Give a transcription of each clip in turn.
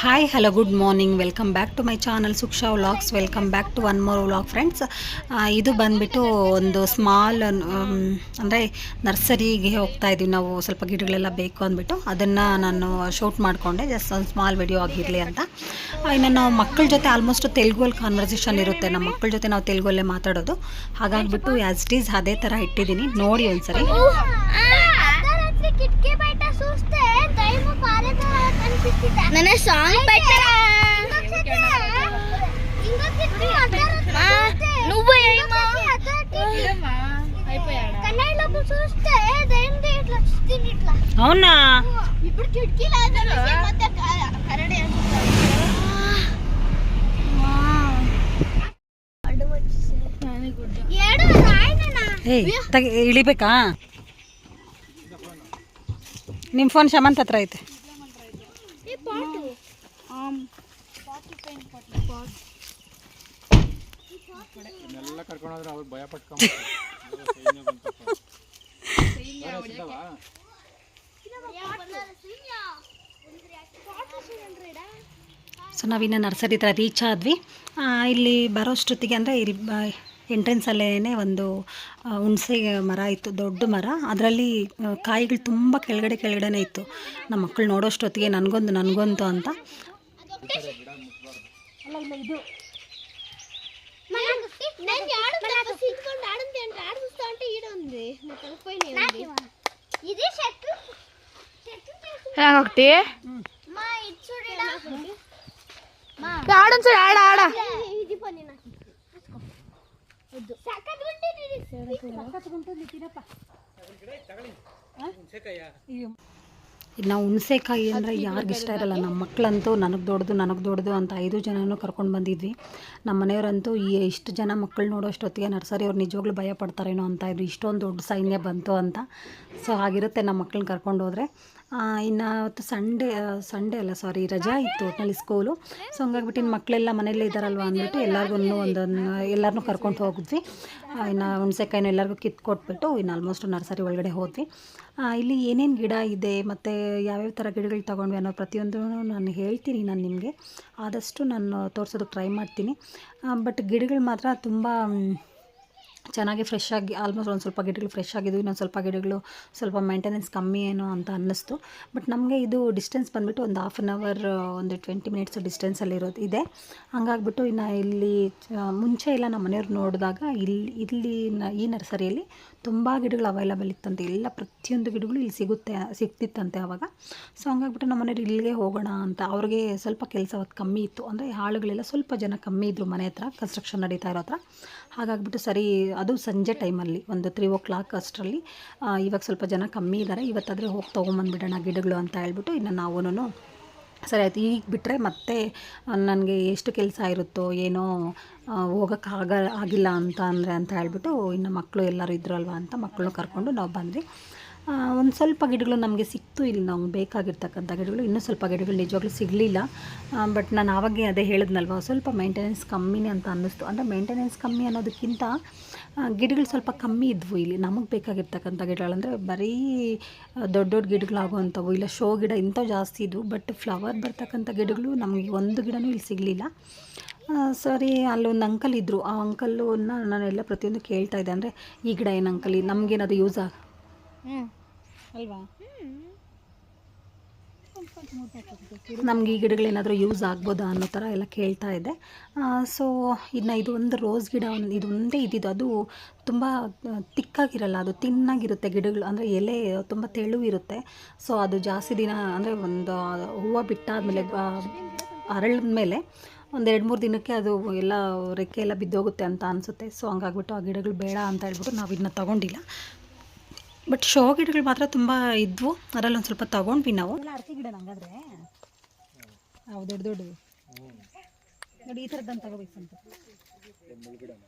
Hi hello good morning, welcome back to my channel Suksha vlogs. Welcome back to one more vlog friends. ಇದು ಬಂದುಬಿಟ್ಟು ಒಂದು small ಅಂದರೆ ನರ್ಸರಿಗೆ ಹೋಗ್ತಾ ಇದ್ದೀವಿ ನಾವು. ಸ್ವಲ್ಪ ಗಿಡಗಳೆಲ್ಲ ಬೇಕು ಅಂದ್ಬಿಟ್ಟು ಅದನ್ನು ನಾನು ಶೂಟ್ ಮಾಡಿಕೊಂಡೆ, ಜಸ್ಟ್ ಒಂದು ಸ್ಮಾಲ್ ವಿಡಿಯೋ ಆಗಿರಲಿ ಅಂತ. ಇನ್ನು ನಾವು ಮಕ್ಕಳ ಜೊತೆ ಆಲ್ಮೋಸ್ಟ್ ತೆಲುಗಲ್ಲಿ ಕಾನ್ವರ್ಸೇಷನ್ ಇರುತ್ತೆ, ನಮ್ಮ ಮಕ್ಕಳ ಜೊತೆ ನಾವು ತೆಲುಗಲ್ಲೇ ಮಾತಾಡೋದು. ಹಾಗಾಗಿಬಿಟ್ಟು ಆ್ಯಸ್ ಇಟ್ ಈಸ್ ಅದೇ ಥರ ಇಟ್ಟಿದ್ದೀನಿ, ನೋಡಿ ಒಂದ್ಸರಿ. ನನ್ನ ಸಾಂಗ್ పెట్టరా నువ్వు ఏమా అయిపోయాడా కన్నైలోపు చూస్తే దేంది ఇట్లా చిత్తిని ఇట్లా అవునా ఇప్పుడు కిటికీల మధ్య కరడే అంటారు. అడ్డు వచ్చేసే నాని గుడ్డ ఏడు రాయననా ಇಳಿಬೇಕಾ? ನಿಮ್ಮ ಫೋನ್ ಶಮಂತ್ ಹತ್ರ ಐತೆ. ಸೊ ನಾವಿನ್ನು ನರ್ಸರಿ ಹತ್ರ ರೀಚ್ ಆದ್ವಿ. ಇಲ್ಲಿ ಬರೋಷ್ಟೊತ್ತಿಗೆ ಅಂದರೆ ಇಲ್ಲಿ ಎಂಟ್ರೆನ್ಸಲ್ಲೇ ಒಂದು ಹುಣಸೆ ಮರ ಇತ್ತು, ದೊಡ್ಡ ಮರ. ಅದರಲ್ಲಿ ಕಾಯಿಗಳು ತುಂಬ ಕೆಳಗಡೆನೇ ಇತ್ತು. ನಮ್ಮ ಮಕ್ಕಳು ನೋಡೋಷ್ಟೊತ್ತಿಗೆ ನನಗೊಂದು ಅಂತ. ಇನ್ನು ಹುಣಸೆಕಾಯಿ ಅಂದರೆ ಯಾರಿಗಿಷ್ಟ ಇಷ್ಟ ಇರಲ್ಲ. ನಮ್ಮ ಮಕ್ಕಳಂತೂ ನನಗೆ ದೊಡ್ಡದು ಅಂತ 5 ಜನನೂ ಕರ್ಕೊಂಡು ಬಂದಿದ್ವಿ. ನಮ್ಮ ಮನೆಯವರಂತೂ ಇಷ್ಟು ಜನ ಮಕ್ಕಳು ನೋಡೋಷ್ಟೊತ್ತಿಗೆ ನರ್ಸರಿ ಅವ್ರು ನಿಜವಾಗ್ಲೂ ಭಯ ಪಡ್ತಾರೇನೋ ಅಂತ ಇದ್ರು, ಇಷ್ಟೊಂದು ದೊಡ್ಡ ಸೈನ್ಯ ಬಂತು ಅಂತ. ಸೊ ಹಾಗಿರುತ್ತೆ ನಮ್ಮ ಮಕ್ಕಳನ್ನ ಕರ್ಕೊಂಡು ಹೋದರೆ. ಇನ್ನು ಅವತ್ತು ಸಂಡೇ ಅಲ್ಲ ಸಾರಿ ರಜಾ ಇತ್ತು ಒಟ್ಟಿನಲ್ಲಿ ಸ್ಕೂಲು. ಸೊ ಹಂಗಾಗ್ಬಿಟ್ಟು ಇನ್ನು ಮಕ್ಕಳೆಲ್ಲ ಮನೆಯಲ್ಲೇ ಇದ್ದಾರಲ್ವ ಅಂದ್ಬಿಟ್ಟು ಎಲ್ಲರನ್ನೂ ಕರ್ಕೊಂಡು ಹೋಗಿದ್ವಿ. ಇನ್ನು ಹುಣಸೆಕಾಯಿನೂ ಎಲ್ಲರಿಗೂ ಕಿತ್ಕೊಟ್ಬಿಟ್ಟು ಇನ್ನು ಆಲ್ಮೋಸ್ಟ್ ನರ್ಸರಿ ಒಳಗಡೆ ಹೋದ್ವಿ. ಇಲ್ಲಿ ಏನೇನು ಗಿಡ ಇದೆ ಮತ್ತು ಯಾವ್ಯಾವ ಥರ ಗಿಡಗಳು ತೊಗೊಂಡ್ವಿ ಅನ್ನೋ ಪ್ರತಿಯೊಂದು ನಾನು ಹೇಳ್ತೀನಿ. ನಾನು ನಿಮಗೆ ಆದಷ್ಟು ನಾನು ತೋರಿಸೋದಕ್ಕೆ ಟ್ರೈ ಮಾಡ್ತೀನಿ. ಬಟ್ ಗಿಡಗಳು ಮಾತ್ರ ತುಂಬ ಚೆನ್ನಾಗಿ ಫ್ರೆಶ್ ಆಗಿ, ಆಲ್ಮೋಸ್ಟ್ ಒಂದು ಸ್ವಲ್ಪ ಗಿಡಗಳು ಫ್ರೆಶ್ ಆಗಿದ್ವು, ಇನ್ನೊಂದು ಸ್ವಲ್ಪ ಗಿಡಗಳು ಸ್ವಲ್ಪ ಮೇಂಟೆನೆನ್ಸ್ ಕಮ್ಮಿ ಏನೋ ಅಂತ ಅನ್ನಿಸ್ತು. ಬಟ್ ನಮಗೆ ಇದು ಡಿಸ್ಟೆನ್ಸ್ ಬಂದುಬಿಟ್ಟು ಒಂದು 1/2 ಅವರ್, ಒಂದು 20 ಮಿನಿಟ್ಸ್ ಡಿಸ್ಟೆನ್ಸಲ್ಲಿ ಇದೆ. ಹಂಗಾಗ್ಬಿಟ್ಟು ಇನ್ನು ಇಲ್ಲಿ ಮುಂಚೆ ಎಲ್ಲ ನಮ್ಮ ಮನೆಯವ್ರು ನೋಡಿದಾಗ ಇಲ್ಲಿ ಈ ನರ್ಸರಿಯಲ್ಲಿ ತುಂಬ ಗಿಡಗಳು ಅವೈಲಬಲ್ ಇತ್ತಂತೆ. ಎಲ್ಲ ಪ್ರತಿಯೊಂದು ಗಿಡಗಳು ಇಲ್ಲಿ ಸಿಗ್ತಿತ್ತಂತೆ ಆವಾಗ. ಸೊ ಹಂಗಾಗ್ಬಿಟ್ಟು ನಮ್ಮ ಮನೆಯವ್ರು ಇಲ್ಲಿಗೆ ಹೋಗೋಣ ಅಂತ. ಅವ್ರಿಗೆ ಸ್ವಲ್ಪ ಕೆಲಸ ಅವತ್ತು ಕಮ್ಮಿ ಇತ್ತು, ಅಂದರೆ ಆಳುಗಳೆಲ್ಲ ಸ್ವಲ್ಪ ಜನ ಕಮ್ಮಿ ಇದ್ದರು ಮನೆ ಹತ್ರ, ಕನ್ಸ್ಟ್ರಕ್ಷನ್ ನಡೀತಾ ಇರೋ ಹತ್ರ. ಹಾಗಾಗ್ಬಿಟ್ಟು ಸರಿ, ಅದು ಸಂಜೆ ಟೈಮಲ್ಲಿ ಒಂದು 3 o'clock ಅಷ್ಟರಲ್ಲಿ. ಇವಾಗ ಸ್ವಲ್ಪ ಜನ ಕಮ್ಮಿ ಇದ್ದಾರೆ, ಇವತ್ತಾದರೆ ಹೋಗಿ ತೊಗೊಂಬಂದ್ಬಿಡೋಣ ಗಿಡಗಳು ಅಂತ ಹೇಳ್ಬಿಟ್ಟು ಇನ್ನು ನಾವೂ ಸರಿ ಆಯ್ತು. ಈಗ ಬಿಟ್ಟರೆ ಮತ್ತೆ ನನಗೆ ಎಷ್ಟು ಕೆಲಸ ಇರುತ್ತೋ ಏನೋ, ಹೋಗೋಕ್ಕೆ ಆಗಿಲ್ಲ ಅಂತ ಹೇಳ್ಬಿಟ್ಟು ಇನ್ನು ಮಕ್ಕಳು ಎಲ್ಲರೂ ಇದ್ರು ಅಲ್ವಾ ಅಂತ ಮಕ್ಕಳನ್ನ ಕರ್ಕೊಂಡು ನಾವು ಬಂದ್ವಿ. ಒಂದು ಸ್ವಲ್ಪ ಗಿಡಗಳು ನಮಗೆ ಸಿಕ್ತು ಇಲ್ಲಿ, ನಾವು ಬೇಕಾಗಿರ್ತಕ್ಕಂಥ ಗಿಡಗಳು. ಇನ್ನೂ ಸ್ವಲ್ಪ ಗಿಡಗಳು ನಿಜವಾಗ್ಲೂ ಸಿಗಲಿಲ್ಲ. ಬಟ್ ನಾನು ಆವಾಗೇ ಅದೇ ಹೇಳಿದ್ನಲ್ವ, ಸ್ವಲ್ಪ ಮೇಂಟೆನೆನ್ಸ್ ಕಮ್ಮಿನೇ ಅಂತ ಅನ್ನಿಸ್ತು. ಅಂದರೆ ಮೇಂಟೆನೆನ್ಸ್ ಕಮ್ಮಿ ಅನ್ನೋದಕ್ಕಿಂತ ಗಿಡಗಳು ಸ್ವಲ್ಪ ಕಮ್ಮಿ ಇದ್ವು ಇಲ್ಲಿ. ನಮಗೆ ಬೇಕಾಗಿರ್ತಕ್ಕಂಥ ಗಿಡಗಳಂದರೆ ಬರೀ ದೊಡ್ಡ ಗಿಡಗಳಾಗುವಂಥವು, ಇಲ್ಲ ಶೋ ಗಿಡ ಇಂಥವು ಜಾಸ್ತಿ ಇದ್ವು. ಬಟ್ ಫ್ಲವರ್ ಬರ್ತಕ್ಕಂಥ ಗಿಡಗಳು ನಮಗೆ ಒಂದು ಗಿಡನೂ ಇಲ್ಲಿ ಸಿಗಲಿಲ್ಲ. ಸರಿ, ಅಲ್ಲೊಂದು ಅಂಕಲ್ ಇದ್ದರು. ಆ ಅಂಕಲ್ಲನ್ನ ನಾನೆಲ್ಲ ಪ್ರತಿಯೊಂದು ಕೇಳ್ತಾ ಇದ್ದೆ, ಅಂದರೆ ಈ ಗಿಡ ಏನು ಅಂಕಲ್, ನಮಗೇನದು ಯೂಸ್ ಅಲ್ವಾ, ನಮ್ಗೆ ಈ ಗಿಡಗಳೇನಾದರೂ ಯೂಸ್ ಆಗ್ಬೋದಾ ಅನ್ನೋ ಥರ ಎಲ್ಲ ಕೇಳ್ತಾ ಇದ್ದೆ. ಸೊ ಇನ್ನು ಇದು ಒಂದು ರೋಸ್ ಗಿಡ, ಇದೊಂದೇ ಇದ್ದಿದ್ದು. ಅದು ತುಂಬ ತಿಕ್ಕಾಗಿರಲ್ಲ, ಅದು ತಿನ್ನಾಗಿರುತ್ತೆ ಗಿಡಗಳು, ಅಂದರೆ ಎಲೆ ತುಂಬ ತೆಳು ಇರುತ್ತೆ. ಸೊ ಅದು ಜಾಸ್ತಿ ದಿನ, ಅಂದರೆ ಒಂದು ಹೂವು ಬಿಟ್ಟಾದಮೇಲೆ ಅರಳಿದ ಮೇಲೆ ಒಂದು 2-3 ದಿನಕ್ಕೆ ಅದು ಎಲ್ಲ ರೆಕ್ಕೆ ಎಲ್ಲ ಬಿದ್ದೋಗುತ್ತೆ ಅಂತ ಅನಿಸುತ್ತೆ. ಸೊ ಹಂಗಾಗ್ಬಿಟ್ಟು ಆ ಗಿಡಗಳು ಬೇಡ ಅಂತ ಹೇಳ್ಬಿಟ್ಟು ನಾವು ಇದನ್ನ ತೊಗೊಂಡಿಲ್ಲ. ಬಟ್ ಶೋ ಗಿಡಗಳು ಮಾತ್ರ ತುಂಬ ಇದ್ವು, ಅದರಲ್ಲಿ ಒಂದು ಸ್ವಲ್ಪ ತೊಗೊಂಡ್ವಿ ನಾವು. ಅಡಿಕೆ ಗಿಡ ಹಂಗಾದ್ರೆ ಅವು ದೊಡ್ಡ ನೋಡಿ, ಈ ಥರದ್ದನ್ನು ತಗೋಬೇಕಂತ.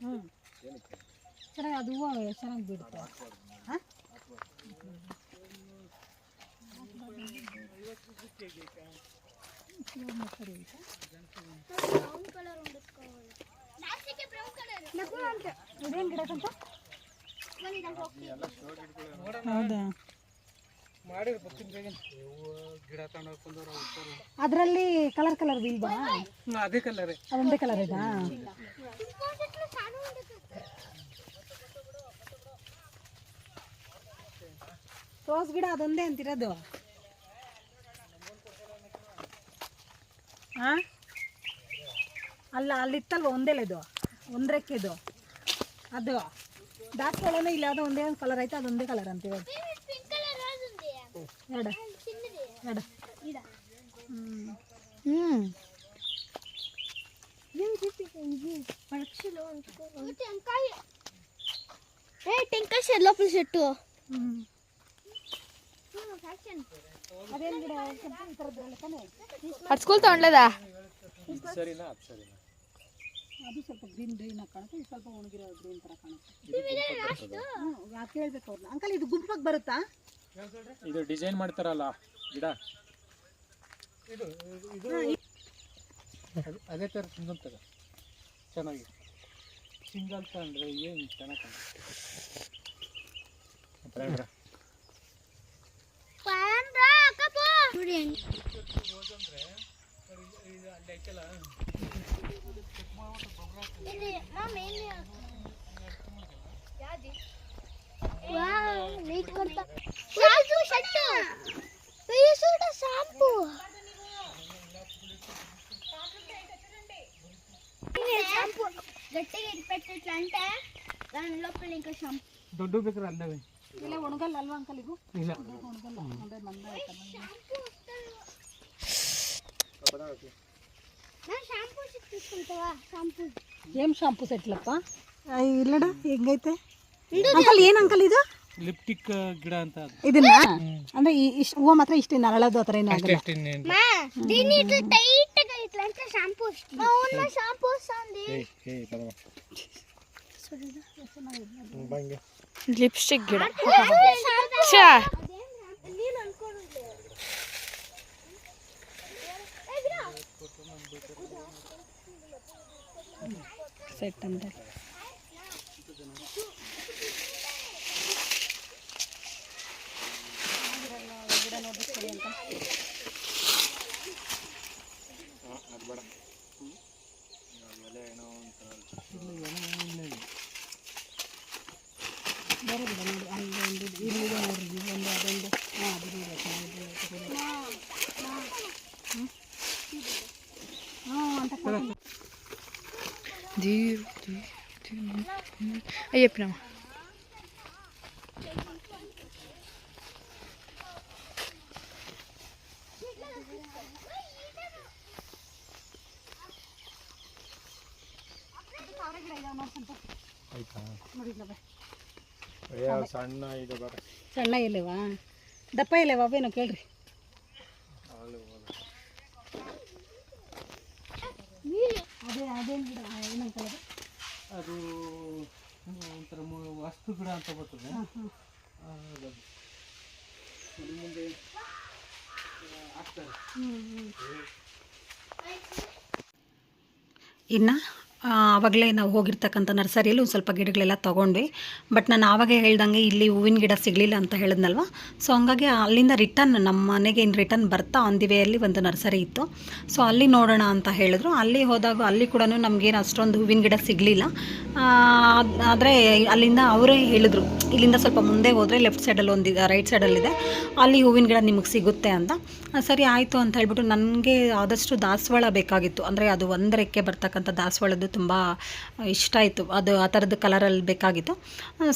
ಚೆನ್ನಾಗಿ ಅದು ಹೂವು ಚೆನ್ನಾಗಿ ಬಿಡುತ್ತೆ. ಹಾಂ, ಇದೇನು ಗಿಡಕ್ಕಂತ ಹೌದಾ? ಅದರಲ್ಲಿ ಕಲರ್ ಕಲರ್ ಇಲ್ವಾ? ಅದೇ ಕಲರ್, ಅದೊಂದೇ ಕಲರ್ ಇದಾ? ರೋಸ್ ಗಿಡ ಅದೊಂದೇ ಅಂತಿರೋದು? ಹಾಂ ಅಲ್ಲ, ಅಲ್ಲಿತ್ತಲ್ವ ಒಂದೇಲೆ ಇದು, ಒಂದು ರೆಕ್ಕೆದು ಅದು ದಾಸವಾಳನೂ ಇಲ್ಲ, ಅದು ಒಂದೇ ಒಂದು ಕಲರ್ ಐತೆ, ಅದೊಂದೇ ಕಲರ್ ಅಂತಿರೋದು. ಎರಡು ಎರಡು టెంకాయ షెడ్ లోపల చెట్టు ಹಚ್ಕೊಳ್ತಾ ఉండలేదా? ಸರಿನಾ? ಅದು ಸರಿನಾ? ಅದು ಸ್ವಲ್ಪ ಗ್ರೀನ್ ಗ್ರೀನ್ ಆಗಿ ಕಾಣುತ್ತೆ, ಇದು ಸ್ವಲ್ಪ ಒಣಗಿರೋ ಗ್ರೀನ್ ಥರ ಕಾಣುತ್ತೆ. ಕೇಳ್ಬೇಕು ಅವ್ರನ್ನ. ಅಂಕಲ್ ಇದು ಗುಂಪಾಗಿ ಬರುತ್ತಾ? ಇದು ಡಿಸೈನ್ ಮಾಡ್ತಾರಲ್ಲ ಗಿಡ, ಅದೇ ಥರ ಸಿಂಗಲ್ ಚೆನ್ನಾಗಿ ಸಿಂಗಲ್ ತಗೊಂಡ್ರೆ ಏನು ಚೆನ್ನಾಗಿ ಕಾಣುತ್ತೆ. గట్టిగా పెట్టిట్లా అంటే దాని లోపల ఇంకా షాంపూ ದೊಡ್ಡ ಬೇಕಾದ್ರೆ ಅಲ್ಲವೇ ಇಲ್ಲ ಒಣಗಲ್ಲ ಅಲ್ವಾ ಅಂಕಲ್? ಇದು ಇಲ್ಲ ಒಣಗಲ್ಲ, ಅದೇ ನಂದೇ ಆಯ್ತಲ್ಲ. షాంపూ తీసుకుంటావా? షాంపూ ಏನ್ ಶಾಂಪೂ ಸೆಟ್ಲಪ್ಪ? ಇಲ್ಲಡ ಹೆಂಗೈತೆ ಅಂಕಲ್? ಏನು ಅಂಕಲ್ ಇದು? ಲಿಪ್ಟಿಕ್ ಗಿಡ ಅಂತ ಅದು. ಇದನ್ನ ಅಂದ್ರೆ ಇಷ್ಟು ಹೂವು ಮಾತ್ರ ಇಷ್ಟು ನರಳೋದು ಆ ಥರ ಏನೂ ಆಗಲ್ಲ. దీన్ని ఇట్లా టైట్ గా ఇట్లా అంటే షాంపూ వస్తుంది. అవును షాంపూ వస్తుంది. ಲಿಪ್ಸ್ಟಿಕ್ ಗಿಡ. నేను అనుకోలేదు. ಸೆಟ್ ಅಂದ್ರೆ ಬೇರೆ ಗಿಡ ನೋಡಿ, ಅಲ್ಲಿ ಒಂದು ಇಲ್ಲಿದೆ ನೋಡ್ರಿ, ಒಂದು ಅದೊಂದು. ಹಾಂ ಅದು ನೋಡಿ, ಹಾಂ ಅಂತ ಅಯ್ಯಪ್ಪನಮ್ಮ. ಸಣ್ಣ ಇದೆ ಬರ ಸಣ್ಣ ಎಲೆವಾ ದಪ್ಪ ಎಲೆವಾ ಅವೇನೋ ಕೇಳ್ರಿ. ಅದೇ ಅದೇನು ಗಿಡ ಏನಂತ ಅದು ಒಂಥರ ವಸ್ತು ಗಿಡ ಅಂತ ಬರ್ತದೆ. ಮುಂದೆ ಹಾಕ್ತಾರೆ. ಇನ್ನು ಆವಾಗಲೇ ನಾವು ಹೋಗಿರ್ತಕ್ಕಂಥ ನರ್ಸರಿಯಲ್ಲಿ ಒಂದು ಸ್ವಲ್ಪ ಗಿಡಗಳೆಲ್ಲ ತೊಗೊಂಡ್ವಿ. ಬಟ್ ನಾನು ಆವಾಗೇ ಹೇಳ್ದಂಗೆ ಇಲ್ಲಿ ಹೂವಿನ ಗಿಡ ಸಿಗಲಿಲ್ಲ ಅಂತ ಹೇಳಿದ್ನಲ್ವ. ಸೊ ಹಂಗಾಗಿ ಅಲ್ಲಿಂದ ರಿಟರ್ನ್ ನಮ್ಮ ಮನೆಗೆ ಇನ್ನು ರಿಟರ್ನ್ ಬರ್ತಾ ಆನ್ ದಿ ವೇಯಲ್ಲಿ ಒಂದು ನರ್ಸರಿ ಇತ್ತು. ಸೊ ಅಲ್ಲಿ ನೋಡೋಣ ಅಂತ ಹೇಳಿದ್ರು. ಅಲ್ಲಿ ಹೋದಾಗ ಅಲ್ಲಿ ಕೂಡ ನಮಗೇನು ಅಷ್ಟೊಂದು ಹೂವಿನ ಗಿಡ ಸಿಗಲಿಲ್ಲ. ಆದರೆ ಅಲ್ಲಿಂದ ಅವರೇ ಹೇಳಿದ್ರು, ಇಲ್ಲಿಂದ ಸ್ವಲ್ಪ ಮುಂದೆ ಹೋದರೆ ಲೆಫ್ಟ್ ಸೈಡಲ್ಲಿ ಒಂದಿದೆ, ರೈಟ್ ಸೈಡಲ್ಲಿದೆ, ಅಲ್ಲಿ ಹೂವಿನ ಗಿಡ ನಿಮಗೆ ಸಿಗುತ್ತೆ ಅಂತ. ಸರಿ ಆಯಿತು ಅಂತ ಹೇಳ್ಬಿಟ್ಟು ನನಗೆ ಆದಷ್ಟು ದಾಸವಾಳ ಬೇಕಾಗಿತ್ತು. ಅಂದರೆ ಅದು ಒಂದರಕ್ಕೆ ಬರ್ತಕ್ಕಂಥ ದಾಸವಾಳದ್ದು ತುಂಬ ಇಷ್ಟ ಆಯಿತು. ಅದು ಆ ಥರದ್ದು ಕಲರಲ್ಲಿ ಬೇಕಾಗಿತ್ತು.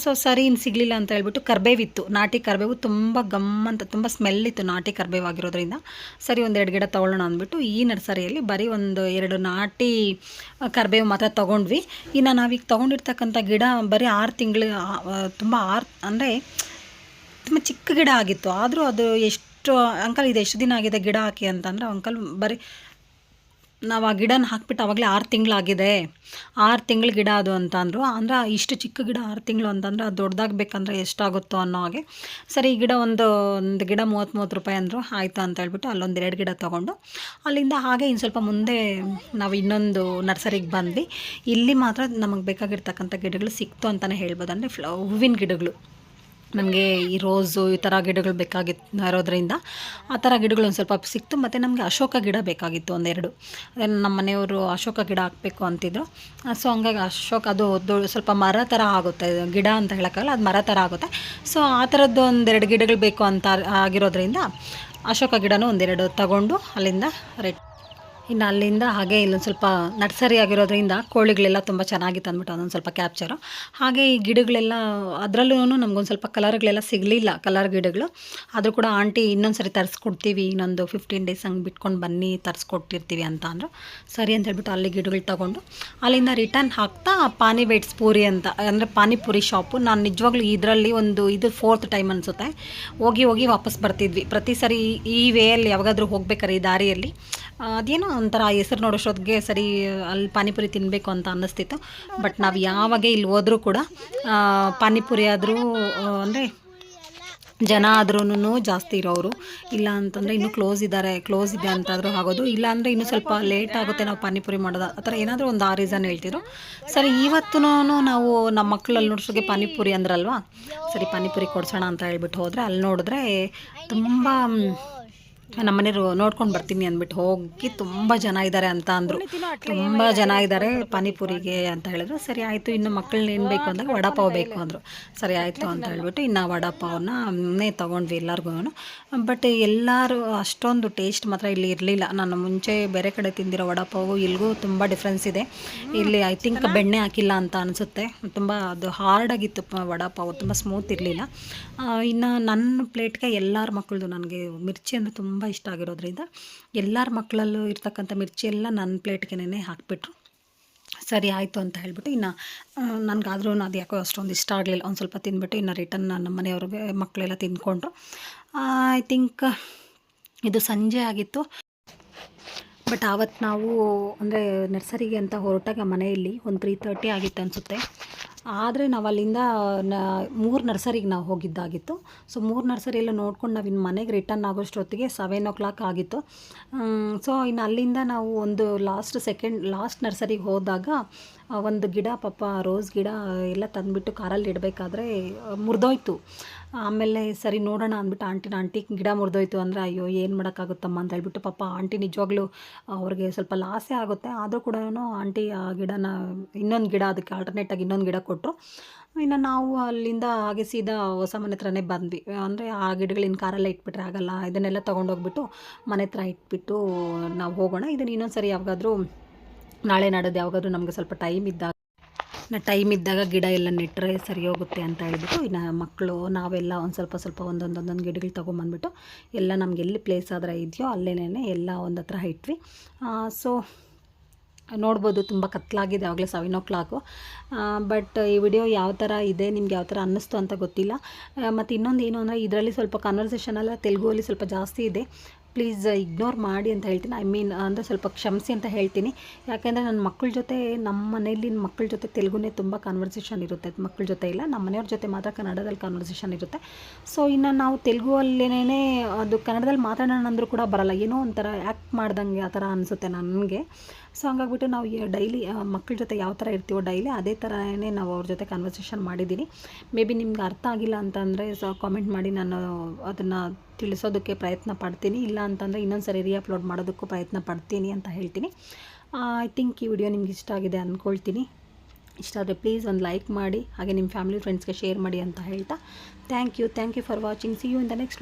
ಸೊ ಸರಿ ಇನ್ನು ಸಿಗಲಿಲ್ಲ ಅಂತ ಹೇಳ್ಬಿಟ್ಟು ಕರ್ಬೇವಿತ್ತು, ನಾಟಿ ಕರ್ಬೇವು ತುಂಬ ಗಮ್ಮಂತ ತುಂಬ ಸ್ಮೆಲ್ ಇತ್ತು ನಾಟಿ ಕರ್ಬೇವು ಆಗಿರೋದ್ರಿಂದ. ಸರಿ ಒಂದೆರಡು ಗಿಡ ತೊಗೊಳ್ಳೋಣ ಅಂದ್ಬಿಟ್ಟು ಈ ನರ್ಸರಿಯಲ್ಲಿ ಬರೀ ಒಂದು 2 ನಾಟಿ ಕರ್ಬೇವು ಮಾತ್ರ ತೊಗೊಂಡ್ವಿ. ಇನ್ನು ನಾವೀಗ ತೊಗೊಂಡಿರ್ತಕ್ಕಂಥ ಗಿಡ ಬರೀ 6 ತಿಂಗಳು, ತುಂಬ ಅಂದರೆ ತುಂಬ ಚಿಕ್ಕ ಗಿಡ ಆಗಿತ್ತು. ಆದರೂ ಅದು ಎಷ್ಟು ಅಂಕಲ್ ಇದು ಎಷ್ಟು ದಿನ ಆಗಿದೆ ಗಿಡ ಹಾಕಿ ಅಂತಂದರೆ, ಅಂಕಲ್ ಬರೀ ನಾವು ಆ ಗಿಡನ ಹಾಕ್ಬಿಟ್ಟು ಆವಾಗಲೇ 6 ತಿಂಗಳಾಗಿದೆ, 6 ತಿಂಗಳ ಗಿಡ ಅದು ಅಂತ ಅಂದರು. ಅಂದರೆ ಇಷ್ಟು ಚಿಕ್ಕ ಗಿಡ 6 ತಿಂಗಳು ಅಂತಂದರೆ ಅದು ದೊಡ್ಡದಾಗಬೇಕಂದ್ರೆ ಎಷ್ಟಾಗುತ್ತೋ ಅನ್ನೋ ಹಾಗೆ. ಸರಿ ಈ ಗಿಡ ಒಂದು ಗಿಡ 30 ರೂಪಾಯಿ ಅಂದರು. ಆಯಿತು ಅಂತ ಹೇಳ್ಬಿಟ್ಟು ಅಲ್ಲೊಂದು 2 ಗಿಡ ತೊಗೊಂಡು ಅಲ್ಲಿಂದ ಹಾಗೆ ಇನ್ನು ಸ್ವಲ್ಪ ಮುಂದೆ ನಾವು ಇನ್ನೊಂದು ನರ್ಸರಿಗೆ ಬಂದ್ವಿ. ಇಲ್ಲಿ ಮಾತ್ರ ನಮಗೆ ಬೇಕಾಗಿರ್ತಕ್ಕಂಥ ಗಿಡಗಳು ಸಿಕ್ತು ಅಂತಲೇ ಹೇಳ್ಬೋದು. ಅಂದರೆ ಹೂವಿನ ಗಿಡಗಳು ನನಗೆ ಈ ರೋಸು ಈ ಥರ ಗಿಡಗಳು ಇರೋದ್ರಿಂದ ಆ ಥರ ಗಿಡಗಳು ಒಂದು ಸ್ವಲ್ಪ ಸಿಕ್ತು. ಮತ್ತು ನಮಗೆ ಅಶೋಕ ಗಿಡ ಬೇಕಾಗಿತ್ತು ಒಂದೆರಡು. ಅದೇ ನಮ್ಮ ಮನೆಯವರು ಅಶೋಕ ಗಿಡ ಹಾಕಬೇಕು ಅಂತಿದ್ರು. ಸೊ ಹಂಗಾಗಿ ಅಶೋಕ ಅದು ಸ್ವಲ್ಪ ಮರ ಥರ ಆಗುತ್ತೆ, ಗಿಡ ಅಂತ ಹೇಳೋಕ್ಕಾಗಲ್ಲ, ಅದು ಮರ ಥರ ಆಗುತ್ತೆ. ಸೊ ಆ ಥರದ್ದು ಒಂದೆರಡು ಗಿಡಗಳು ಬೇಕು ಅಂತ ಆಗಿರೋದ್ರಿಂದ ಅಶೋಕ ಗಿಡನೂ ಒಂದೆರಡು ತಗೊಂಡು ಅಲ್ಲಿಂದ ಇನ್ನು ಅಲ್ಲಿಂದ ಹಾಗೆ ಇಲ್ಲೊಂದು ಸ್ವಲ್ಪ ನರ್ಸರಿ ಆಗಿರೋದ್ರಿಂದ ಕೋಳಿಗಳೆಲ್ಲ ತುಂಬ ಚೆನ್ನಾಗಿತ್ತು ಅಂದ್ಬಿಟ್ಟು ಅದೊಂದು ಸ್ವಲ್ಪ ಕ್ಯಾಪ್ಚರು. ಹಾಗೆ ಈ ಗಿಡಗಳೆಲ್ಲ ಅದರಲ್ಲೂ ನಮಗೊಂದು ಸ್ವಲ್ಪ ಕಲರ್ಗಳೆಲ್ಲ ಸಿಗಲಿಲ್ಲ, ಕಲರ್ ಗಿಡಗಳು. ಆದರೂ ಕೂಡ ಆಂಟಿ ಇನ್ನೊಂದು ಸರಿ ತರಿಸ್ಕೊಡ್ತೀವಿ, ಇನ್ನೊಂದು 15 ಡೇಸ್ ಹಂಗೆ ಬಿಟ್ಕೊಂಡು ಬನ್ನಿ ತರಿಸ್ಕೊಟ್ಟಿರ್ತೀವಿ ಅಂತ ಅಂದರು. ಸರಿ ಅಂತ ಹೇಳ್ಬಿಟ್ಟು ಅಲ್ಲಿ ಗಿಡಗಳು ತೊಗೊಂಡು ಅಲ್ಲಿಂದ ರಿಟರ್ನ್ ಹಾಕ್ತಾ ಪಾನಿವೇಟ್ಸ್ ಪೂರಿ ಅಂತ ಅಂದರೆ ಪಾನಿಪುರಿ ಶಾಪು. ನಾನು ನಿಜವಾಗ್ಲೂ ಇದರಲ್ಲಿ ಇದು 4th ಟೈಮ್ ಅನಿಸುತ್ತೆ ಹೋಗಿ ವಾಪಸ್ ಬರ್ತಿದ್ವಿ. ಪ್ರತಿ ಸರಿ ಈ ವೇಯಲ್ಲಿ ಯಾವಾಗಾದರೂ ಹೋಗ್ಬೇಕಾರೆ ಈ ದಾರಿಯಲ್ಲಿ ಅದೇನೋ ಒಂಥರ ಹೆಸರು ನೋಡೋಷ್ಟೊತ್ತಿಗೆ ಸರಿ ಅಲ್ಲಿ ಪಾನಿಪುರಿ ತಿನ್ನಬೇಕು ಅಂತ ಅನ್ನಿಸ್ತಿತ್ತು. ಬಟ್ ನಾವು ಯಾವಾಗ ಇಲ್ಲಿ ಹೋದರೂ ಕೂಡ ಪಾನಿಪುರಿ ಆದರೂ ಅಂದರೆ ಜನ ಆದ್ರೂ ಜಾಸ್ತಿ ಇರೋರು, ಇಲ್ಲ ಅಂತಂದರೆ ಇನ್ನೂ ಕ್ಲೋಸ್ ಇದೆ ಅಂತಾದರೂ ಆಗೋದು, ಇಲ್ಲ ಅಂದರೆ ಇನ್ನೂ ಸ್ವಲ್ಪ ಲೇಟ್ ಆಗುತ್ತೆ ನಾವು ಪಾನಿಪುರಿ ಮಾಡೋದು, ಆ ಥರ ಏನಾದರೂ ಒಂದು ಆ ರೀಸನ್ ಹೇಳ್ತಿದ್ರು. ಸರಿ ಇವತ್ತು ನಾವು ನಮ್ಮ ಮಕ್ಕಳಲ್ಲಿ ನೋಡ್ಸೋಗೆ ಪಾನಿಪುರಿ ಅಂದ್ರಲ್ವಾ, ಸರಿ ಪಾನಿಪುರಿ ಕೊಡ್ಸೋಣ ಅಂತ ಹೇಳ್ಬಿಟ್ಟು ಹೋದರೆ ಅಲ್ಲಿ ನೋಡಿದ್ರೆ ತುಂಬ ನಮ್ಮ ಮನೆಯವರು ನೋಡ್ಕೊಂಡು ಬರ್ತೀನಿ ಅಂದ್ಬಿಟ್ಟು ಹೋಗಿ ತುಂಬ ಜನ ಇದ್ದಾರೆ ಅಂತ ಅಂದರು. ತುಂಬ ಜನ ಇದ್ದಾರೆ ಪಾನಿಪುರಿಗೆ ಅಂತ ಹೇಳಿದ್ರು. ಸರಿ ಆಯಿತು, ಇನ್ನು ಮಕ್ಕಳನ್ನ ಏನು ಬೇಕು ಅಂದಾಗ ವಡಾಪಾವ್ ಬೇಕು ಅಂದರು. ಸರಿ ಆಯಿತು ಅಂತ ಹೇಳ್ಬಿಟ್ಟು ಇನ್ನು ವಡಾಪಾವನ್ನೇ ತೊಗೊಂಡ್ವಿ ಎಲ್ಲರಿಗೂ. ಬಟ್ ಎಲ್ಲರೂ ಅಷ್ಟೊಂದು ಟೇಸ್ಟ್ ಮಾತ್ರ ಇಲ್ಲಿ ಇರಲಿಲ್ಲ. ನಾನು ಮುಂಚೆ ಬೇರೆ ಕಡೆ ತಿಂದಿರೋ ವಡಾಪಾವು ಇಲ್ಲಿಗೂ ತುಂಬ ಡಿಫ್ರೆನ್ಸ್ ಇದೆ. ಇಲ್ಲಿ ಐ ಥಿಂಕ್ ಬೆಣ್ಣೆ ಹಾಕಿಲ್ಲ ಅಂತ ಅನಿಸುತ್ತೆ. ತುಂಬ ಅದು ಹಾರ್ಡಾಗಿತ್ತು ವಡಾಪಾವು, ತುಂಬ ಸ್ಮೂತ್ ಇರಲಿಲ್ಲ. ಇನ್ನು ನನ್ನ ಪ್ಲೇಟ್ಗೆ ಎಲ್ಲರ ಮಕ್ಕಳದು, ನನಗೆ ಮಿರ್ಚಿ ಅಂದರೆ ತುಂಬ ಇಷ್ಟ ಆಗಿರೋದ್ರಿಂದ ಎಲ್ಲರ ಮಕ್ಕಳಲ್ಲೂ ಇರ್ತಕ್ಕಂಥ ಮಿರ್ಚಿ ಎಲ್ಲ ನನ್ನ ಪ್ಲೇಟ್ಗೆನೇ ಹಾಕಿಬಿಟ್ರು. ಸರಿ ಆಯಿತು ಅಂತ ಹೇಳ್ಬಿಟ್ಟು ಇನ್ನು ನನಗಾದ್ರೂ ಅದು ಯಾಕೋ ಅಷ್ಟೊಂದು ಇಷ್ಟ ಆಗಲಿಲ್ಲ. ಒಂದು ಸ್ವಲ್ಪ ತಿಂದ್ಬಿಟ್ಟು ಇನ್ನು ರಿಟರ್ನ್ ನಮ್ಮ ಮನೆಯವ್ರಿಗೆ ಮಕ್ಕಳೆಲ್ಲ ತಿಂದ್ಕೊಂಡ್ರು. ಐ ಥಿಂಕ್ ಇದು ಸಂಜೆ ಆಗಿತ್ತು. ಬಟ್ ಆವತ್ತು ನಾವು ಅಂದರೆ ನರ್ಸರಿಗೆ ಅಂತ ಹೊರಟಾಗ ಮನೆಯಲ್ಲಿ ಒಂದು 3:30 ಆಗಿತ್ತು ಅನಿಸುತ್ತೆ. ಆದರೆ ನಾವು ಅಲ್ಲಿಂದ 3 ನರ್ಸರಿಗೆ ನಾವು ಹೋಗಿದ್ದಾಗಿತ್ತು. ಸೊ 3 ನರ್ಸರಿಯೆಲ್ಲ ನೋಡ್ಕೊಂಡು ನಾವು ಇನ್ನು ಮನೆಗೆ ರಿಟರ್ನ್ ಆಗೋಷ್ಟೊತ್ತಿಗೆ 7 o'clock ಆಗಿತ್ತು. ಸೊ ಇನ್ನು ಅಲ್ಲಿಂದ ನಾವು ಒಂದು ಲಾಸ್ಟ್ ನರ್ಸರಿಗೆ ಹೋದಾಗ ಒಂದು ಗಿಡ ಪಾಪ ರೋಸ್ ಗಿಡ ಎಲ್ಲ ತಂದುಬಿಟ್ಟು ಕಾರಲ್ಲಿ ಇಡಬೇಕಾದ್ರೆ ಮುರಿದೋಯ್ತು. ಆಮೇಲೆ ಸರಿ ನೋಡೋಣ ಅಂದ್ಬಿಟ್ಟು ಆಂಟಿ ಗಿಡ ಮುರಿದೋಯ್ತು ಅಂದರೆ ಅಯ್ಯೋ ಏನು ಮಾಡೋಕ್ಕಾಗುತ್ತಮ್ಮ ಅಂತ ಹೇಳ್ಬಿಟ್ಟು ಪಾಪ ಆಂಟಿ ನಿಜವಾಗ್ಲೂ ಅವ್ರಿಗೆ ಸ್ವಲ್ಪ ಲಾಸೇ ಆಗುತ್ತೆ. ಆದರೂ ಕೂಡ ಆಂಟಿ ಆ ಗಿಡನ ಇನ್ನೊಂದು ಗಿಡ ಅದಕ್ಕೆ ಆಲ್ಟರ್ನೇಟಾಗಿ ಇನ್ನೊಂದು ಗಿಡ ಕೊಟ್ಟರು. ಇನ್ನು ನಾವು ಅಲ್ಲಿಂದ ಹಾಗೆ ಸೀದಾ ಹೊಸ ಮನೆ ಹತ್ರನೇ ಬಂದ್ವಿ. ಅಂದರೆ ಆ ಗಿಡಗಳಿನ ಕಾರಲ್ಲೇ ಇಟ್ಬಿಟ್ರೆ ಆಗಲ್ಲ, ಇದನ್ನೆಲ್ಲ ತೊಗೊಂಡೋಗ್ಬಿಟ್ಟು ಮನೆ ಹತ್ರ ಇಟ್ಬಿಟ್ಟು ನಾವು ಹೋಗೋಣ. ಇದನ್ನು ಇನ್ನೊಂದು ಸರಿ ಯಾವಾಗಾದರೂ ನಾಳೆ ನಾಡೋದು ಯಾವಾಗಾದರೂ ನಮಗೆ ಸ್ವಲ್ಪ ಟೈಮ್ ಇದ್ದಾಗ ಗಿಡ ಎಲ್ಲ ನೆಟ್ಟರೆ ಸರಿ ಹೋಗುತ್ತೆ ಅಂತ ಹೇಳ್ಬಿಟ್ಟು ಇನ್ನು ಮಕ್ಕಳು ನಾವೆಲ್ಲ ಒಂದು ಸ್ವಲ್ಪ ಒಂದೊಂದು ಗಿಡಗಳು ತೊಗೊಂಬಂದ್ಬಿಟ್ಟು ಎಲ್ಲ ನಮ್ಗೆ ಎಲ್ಲಿ ಪ್ಲೇಸ್ ಆದರೆ ಇದೆಯೋ ಅಲ್ಲೇನೇ ಎಲ್ಲ ಒಂದು ಹತ್ರ ಇಟ್ವಿ. ಸೊ ನೋಡ್ಬೋದು ತುಂಬ ಕತ್ತಲಾಗಿದೆ, ಆವಾಗಲೇ 7 o'clock. ಬಟ್ ಈ ವಿಡಿಯೋ ಯಾವ ಥರ ಇದೆ, ನಿಮ್ಗೆ ಯಾವ ಥರ ಅನ್ನಿಸ್ತು ಅಂತ ಗೊತ್ತಿಲ್ಲ. ಮತ್ತು ಇನ್ನೊಂದು ಏನು ಅಂದರೆ ಇದರಲ್ಲಿ ಸ್ವಲ್ಪ ಕಾನ್ವರ್ಸೇಷನ್ ಎಲ್ಲ ತೆಲುಗುವಲ್ಲಿ ಸ್ವಲ್ಪ ಜಾಸ್ತಿ ಇದೆ. ಪ್ಲೀಸ್ ಇಗ್ನೋರ್ ಮಾಡಿ ಅಂತ ಹೇಳ್ತೀನಿ. ಅಂದರೆ ಸ್ವಲ್ಪ ಕ್ಷಮಿಸಿ ಅಂತ ಹೇಳ್ತೀನಿ. ಯಾಕೆಂದರೆ ನನ್ನ ಮಕ್ಕಳ ಜೊತೆ ನಮ್ಮ ಮನೆಯಲ್ಲಿ ಮಕ್ಕಳ ಜೊತೆ ತೆಲುಗುನೇ ತುಂಬ ಕಾನ್ವರ್ಸೇಷನ್ ಇರುತ್ತೆ. ಮಕ್ಕಳ ಜೊತೆ ಇಲ್ಲ, ನಮ್ಮ ಮನೆಯವ್ರ ಜೊತೆ ಮಾತ್ರ ಕನ್ನಡದಲ್ಲಿ ಕಾನ್ವರ್ಸೇಷನ್ ಇರುತ್ತೆ. ಸೊ ಇನ್ನು ನಾವು ತೆಲುಗುವಲ್ಲೇನೇ ಅದು ಕನ್ನಡದಲ್ಲಿ ಮಾತಾಡೋಣ ಅಂದರೂ ಕೂಡ ಬರಲ್ಲ, ಏನೋ ಒಂಥರ ಆ್ಯಕ್ಟ್ ಮಾಡ್ದಂಗೆ ಆ ಥರ ಅನಿಸುತ್ತೆ ನನಗೆ. ಸೊ ಹಂಗಾಗ್ಬಿಟ್ಟು ನಾವು ಡೈಲಿ ಮಕ್ಕಳ ಜೊತೆ ಯಾವ ಥರ ಇರ್ತೀವೋ ಡೈಲಿ ಅದೇ ಥರನೇ ನಾವು ಅವ್ರ ಜೊತೆ ಕಾನ್ವರ್ಸೇಷನ್ ಮಾಡಿದ್ದೀನಿ. ಮೇ ಬಿ ನಿಮ್ಗೆ ಅರ್ಥ ಆಗಿಲ್ಲ ಅಂತಂದರೆ ಕಾಮೆಂಟ್ ಮಾಡಿ, ನಾನು ಅದನ್ನು ತಿಳಿಸೋದಕ್ಕೆ ಪ್ರಯತ್ನ ಪಡ್ತೀನಿ. ಇಲ್ಲ ಅಂತಂದರೆ ಇನ್ನೊಂದು ಸರಿ ರೀಅಪ್ಲೋಡ್ ಮಾಡೋದಕ್ಕೂ ಪ್ರಯತ್ನ ಪಡ್ತೀನಿ ಅಂತ ಹೇಳ್ತೀನಿ. ಐ ಥಿಂಕ್ ಈ ವಿಡಿಯೋ ನಿಮ್ಗೆ ಇಷ್ಟ ಆಗಿದೆ ಅಂದ್ಕೊಳ್ತೀನಿ. ಇಷ್ಟ ಆದರೆ ಪ್ಲೀಸ್ ಒಂದು ಲೈಕ್ ಮಾಡಿ, ಹಾಗೆ ನಿಮ್ಮ ಫ್ಯಾಮಿಲಿ ಫ್ರೆಂಡ್ಸ್ಗೆ ಶೇರ್ ಮಾಡಿ ಅಂತ ಹೇಳ್ತಾ thank you for watching. See you in the next